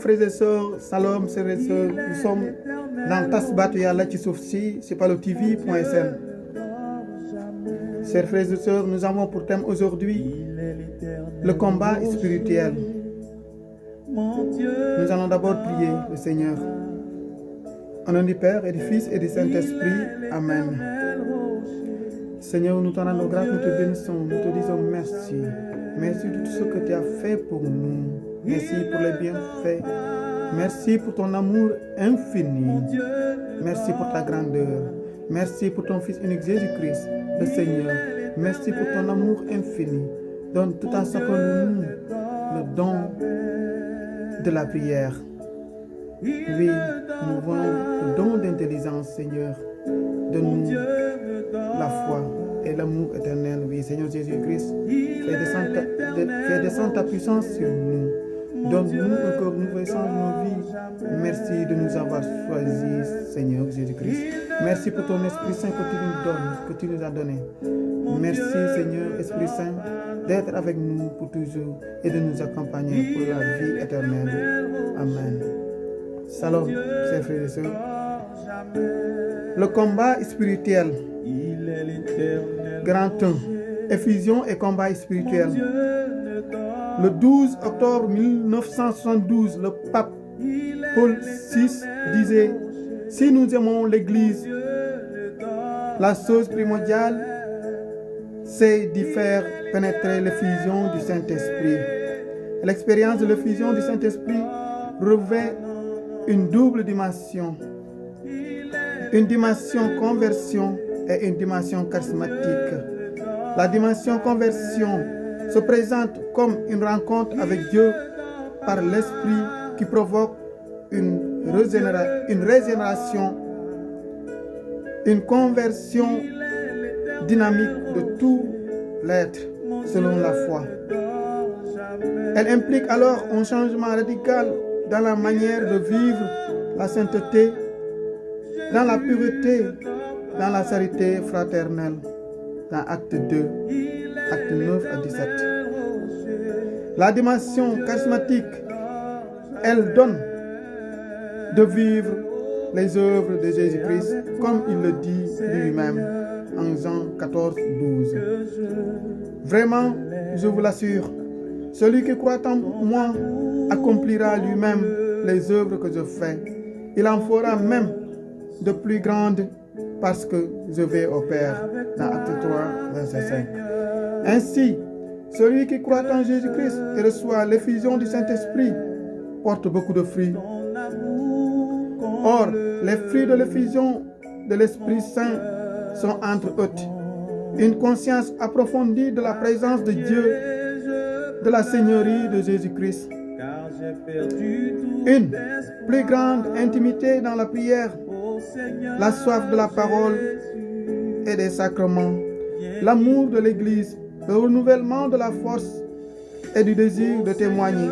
frères et sœurs, salam frères et sœurs, nous sommes dans Tasbatu Yalla ci suuf si c'est palotv.sn. Chers frères et sœurs, nous avons pour thème aujourd'hui le combat spirituel. Nous allons d'abord prier le Seigneur. Au nom du Père et du Fils et du Saint-Esprit, Amen. Seigneur, nous te rendons grâce, nous te bénissons, nous te disons merci. Merci de tout ce que tu as fait pour nous. Merci pour les bienfaits. Merci pour ton amour infini. Merci pour ta grandeur. Merci pour ton Fils unique Jésus-Christ, le Seigneur. Merci pour ton amour infini. Donne tout en nous le don de la prière. Oui, nous voulons le don d'intelligence, Seigneur. Donne-nous la foi et l'amour éternel. Oui, Seigneur Jésus-Christ, fais descendre ta puissance sur nous. Donne-nous un corps nouveau, change nos vies. Merci de nous avoir choisis, Seigneur Jésus-Christ. Merci pour ton Esprit Saint que tu nous donnes, que tu nous as donné. Merci, Seigneur Esprit Saint, d'être avec nous pour toujours et de nous accompagner pour la vie éternelle. Amen. Salam, chers frères et sœurs. Le combat spirituel. Grand 1. Effusion et combat spirituel. Le 12 octobre 1972, le pape Paul VI disait: si nous aimons l'Église, la chose primordiale, c'est d'y faire pénétrer l'effusion du Saint-Esprit. L'expérience de l'effusion du Saint-Esprit revêt une double dimension. Une dimension conversion et une dimension charismatique. La dimension conversion se présente comme une rencontre avec Dieu par l'Esprit qui provoque une régénération, une conversion dynamique de tout l'être selon la foi. Elle implique alors un changement radical dans la manière de vivre la sainteté, dans la pureté, dans la charité fraternelle, dans Acte 2, Acte 9 à 17. La dimension charismatique, elle donne de vivre les œuvres de Jésus-Christ comme il le dit lui-même en Jean 14, 12. Vraiment, je vous l'assure, celui qui croit en moi accomplira lui-même les œuvres que je fais. Il en fera même de plus grandes parce que je vais au Père, dans Acte 3, verset 5. Ainsi, celui qui croit en Jésus-Christ et reçoit l'effusion du Saint-Esprit porte beaucoup de fruits. Or, les fruits de l'effusion de l'Esprit Saint sont entre autres une conscience approfondie de la présence de Dieu, de la Seigneurie de Jésus-Christ, une plus grande intimité dans la prière, la soif de la parole et des sacrements, l'amour de l'Église, le renouvellement de la force et du désir de témoigner,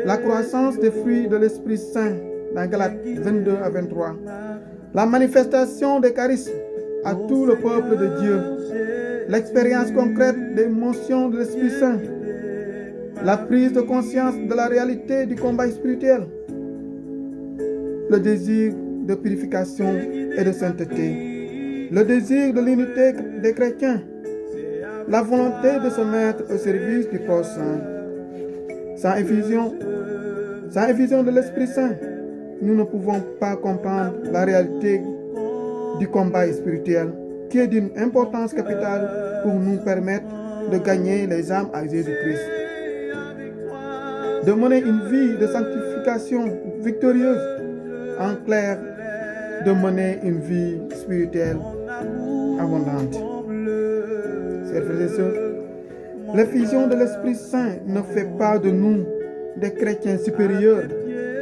la croissance des fruits de l'Esprit Saint dans Galates 22 à 23, la manifestation des charismes à tout le peuple de Dieu, l'expérience concrète des motions de l'Esprit Saint, la prise de conscience de la réalité du combat spirituel, le désir de purification et de sainteté, le désir de l'unité des chrétiens, la volonté de se mettre au service du prochain. Sans effusion de l'Esprit Saint, nous ne pouvons pas comprendre la réalité du combat spirituel qui est d'une importance capitale pour nous permettre de gagner les âmes à Jésus-Christ, de mener une vie de sanctification victorieuse, en clair, de mener une vie spirituelle abondante. Chers frères et sœurs, l'effusion de l'Esprit Saint ne fait pas de nous des chrétiens supérieurs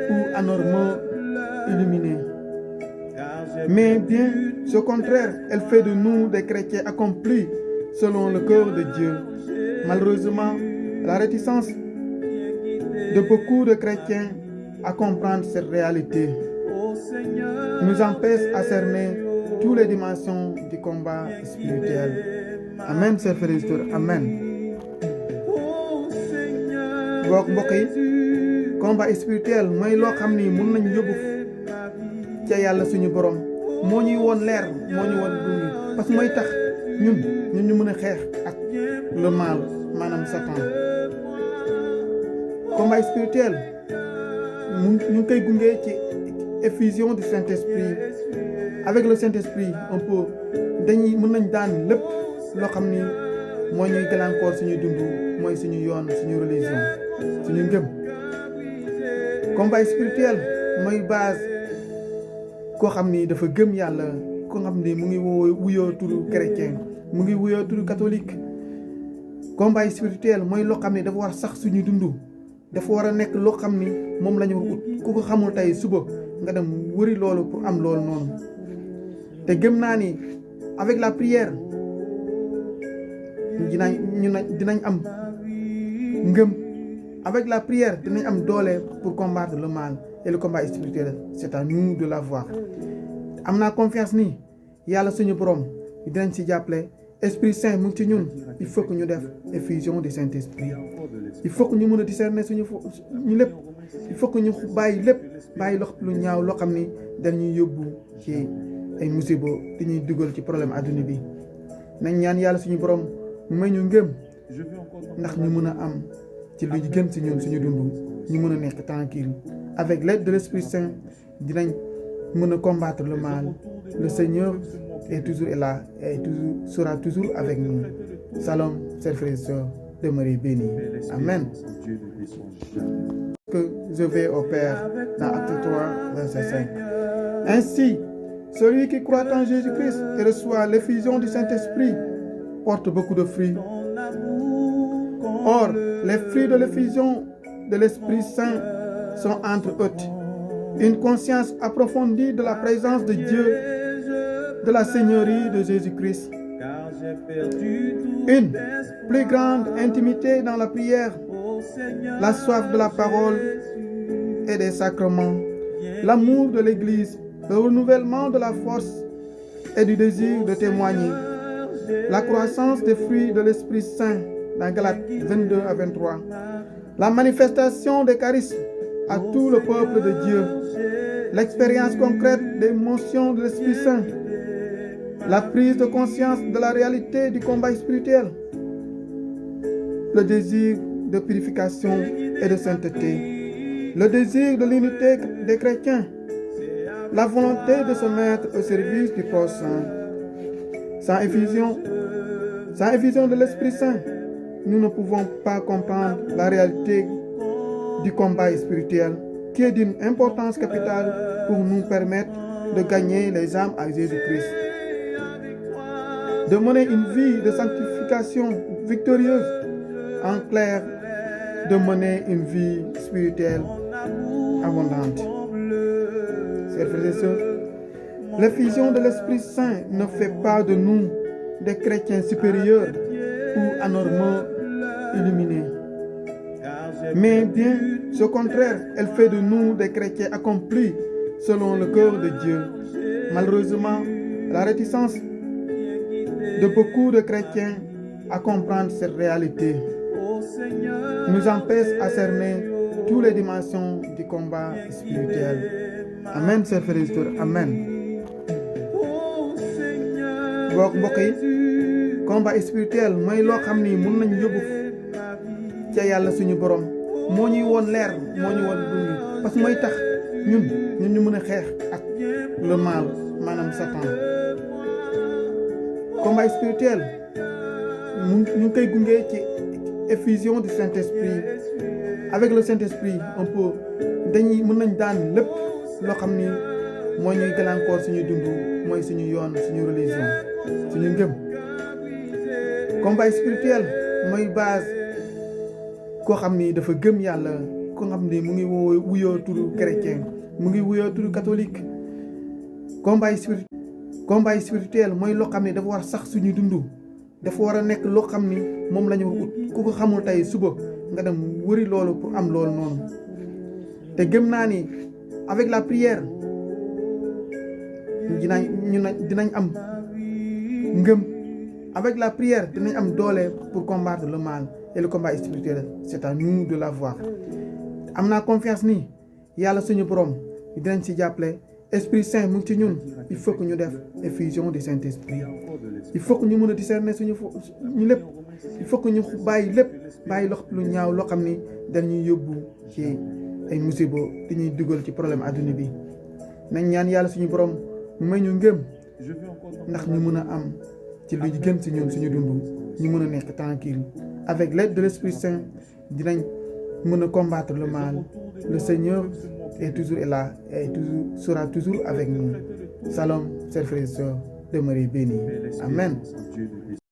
ou anormaux illuminés. Mais bien, au contraire, elle fait de nous des chrétiens accomplis selon le cœur de Dieu. Malheureusement, la réticence de beaucoup de chrétiens à comprendre cette réalité nous empêche à cerner toutes les dimensions du combat spirituel. Amen, chers frères et sœurs. Amen. mbokk yi combat spirituel mooy loo xam ni mun nañ yóbbu ca yàlla suñu borom moo ñuy woon leer moo ñu woon dund parce que mooy tax ñun ñu mën a xeex ak le mal maanaam Satan. Combat spirituel ñu ngi koy gunge ci effusion du Saint-Esprit. Avec le Saint-Esprit on peut dañuy mën nañ daan lépp loo xam ni moo ñuy gàllankoor suñuy dund mooy suñu yoon suñu religion suñu ngëm. Combat spirituel mooy base koo xam ni dafa gëm yàlla koo xam ni mu ngi wuyoo turu chrétien mu ngi wuyoo turu catholique. Combat spirituel mooy loo xam ni dafa war sax suñu dund dafa war a nekk loo xam ni moom la ñu war ut ku ko xamul tey suba nga dem wëri loolu pour am loolu noonu. te gëm naa ni avec la prière dinañ am ngëm avec la prière dinañ am doole pour combattre le mal et le combat spirituel c'est à nous de l'avoir. am naa confiance ni yàlla suñu borom dinañ ci jàppale Esprit Saint mu ngi ci ñun il faut que ñu def effusion du Saint-Esprit. il faut que ñu mën a discerner ñu lépp il faut que ñu bàyyi lépp bàyyi lu ñaaw loo xam ni dañuy yóbbu ci ay musiba di ñuy dugal ci problème adduna bi. nañ ñaan yàlla suñu borom mu may ñu ngëm ndax ñu mën a am ci lu gën ci ñun suñu dund ñu mën a nekk tranquille avec l'aide de l'Esprit Saint dinañ mën a combattre le mal. Le Seigneur est toujours là et sera toujours avec nous. Shalom, chers frères et sœurs, demeurez bénis. Amen. Que je vais au Père dans Acte 3, verset 5. Ainsi, celui qui croit en Jésus-Christ et reçoit l'effusion du Saint-Esprit porte beaucoup de fruits. Or, les fruits de l'effusion de l'Esprit Saint sont entre autres une conscience approfondie de la présence de Dieu, de la Seigneurie de Jésus-Christ, une plus grande intimité dans la prière, la soif de la parole et des sacrements, l'amour de l'Église, le renouvellement de la force et du désir de témoigner, la croissance des fruits de l'Esprit Saint dans Galates 22 à 23, la manifestation des charismes à tout le peuple de Dieu, l'expérience concrète des motions de l'Esprit Saint, la prise de conscience de la réalité du combat spirituel, le désir de purification et de sainteté, le désir de l'unité des chrétiens, la volonté de se mettre au service du prochain. Sans effusion de l'Esprit Saint, nous ne pouvons pas comprendre la réalité du combat spirituel qui est d'une importance capitale pour nous permettre de gagner les âmes à Jésus-Christ, de mener une vie de sanctification victorieuse, en clair, de mener une vie spirituelle abondante. Chers frères et sœurs, l'effusion de l'Esprit Saint ne fait pas de nous des chrétiens supérieurs ou anormaux illuminés. Mais bien, au contraire, elle fait de nous des chrétiens accomplis selon le cœur de Dieu. Malheureusement, la réticence de beaucoup de chrétiens à comprendre cette réalité nous empêche à cerner toutes les dimensions du combat spirituel. Amen, chers frères et sœurs, amen. mbokk yi combat spirituel mooy loo xam ni mën nañ yóbbu ca yàlla suñu borom moo ñuy woon leer moo ñu woon dund parce que mooy tax ñun ñu mën a xeex ak le mal maanaam Satan. Combat spirituel ñu ngi koy gunge ci effusion du Saint-Esprit. Avec le Saint-Esprit on peut dañuy mën nañ daan lépp loo xam ni moo ñuy gàllankoor suñu dund mooy suñu yoon suñu religion suñu ngëm. Combat spirituel mooy base koo xam ni dafa gëm yàlla koo xam ni mu ngi wuyoo turu chrétien mu ngi wuyoo turu catholique. Combat spirituel mooy loo xam ni dafa war sax suñu dund dafa war a nekk loo xam ni moom la ñu war ut ku ko xamul tey suba nga dem wëri loolu pour am loolu noonu. te gëm naa ni avec la prière dinañ am ngëm. Avec la prière dinañ am doole pour combattre le mal et le combat spirituel c'est à nous de l'avoir. am naa confiance ni yàlla suñu borom dinañ ci jàppale Esprit Saint mu ngi ci ñun il faut que ñu def effusion du Saint-Esprit il faut que ñu mën a discerner ñu lépp il faut que ñu bàyyi lépp bàyyi lu ñaaw loo xam ni dañuy yóbbu ci ay musiba dañuy dugal ci problème adduna bi nañ ñaan yàlla suñu borom mu may ñu ngëm ndax ñu mën a am ci lu gën ci ñun suñu dund ñu mën a nekk tranquille avec l'aide de l'Esprit Saint dinañ mën a combattre le mal le Seigneur est toujours là et toujours sera toujours avec nous. Shalom, chers frères et sœurs, demeurez bénis. Amen.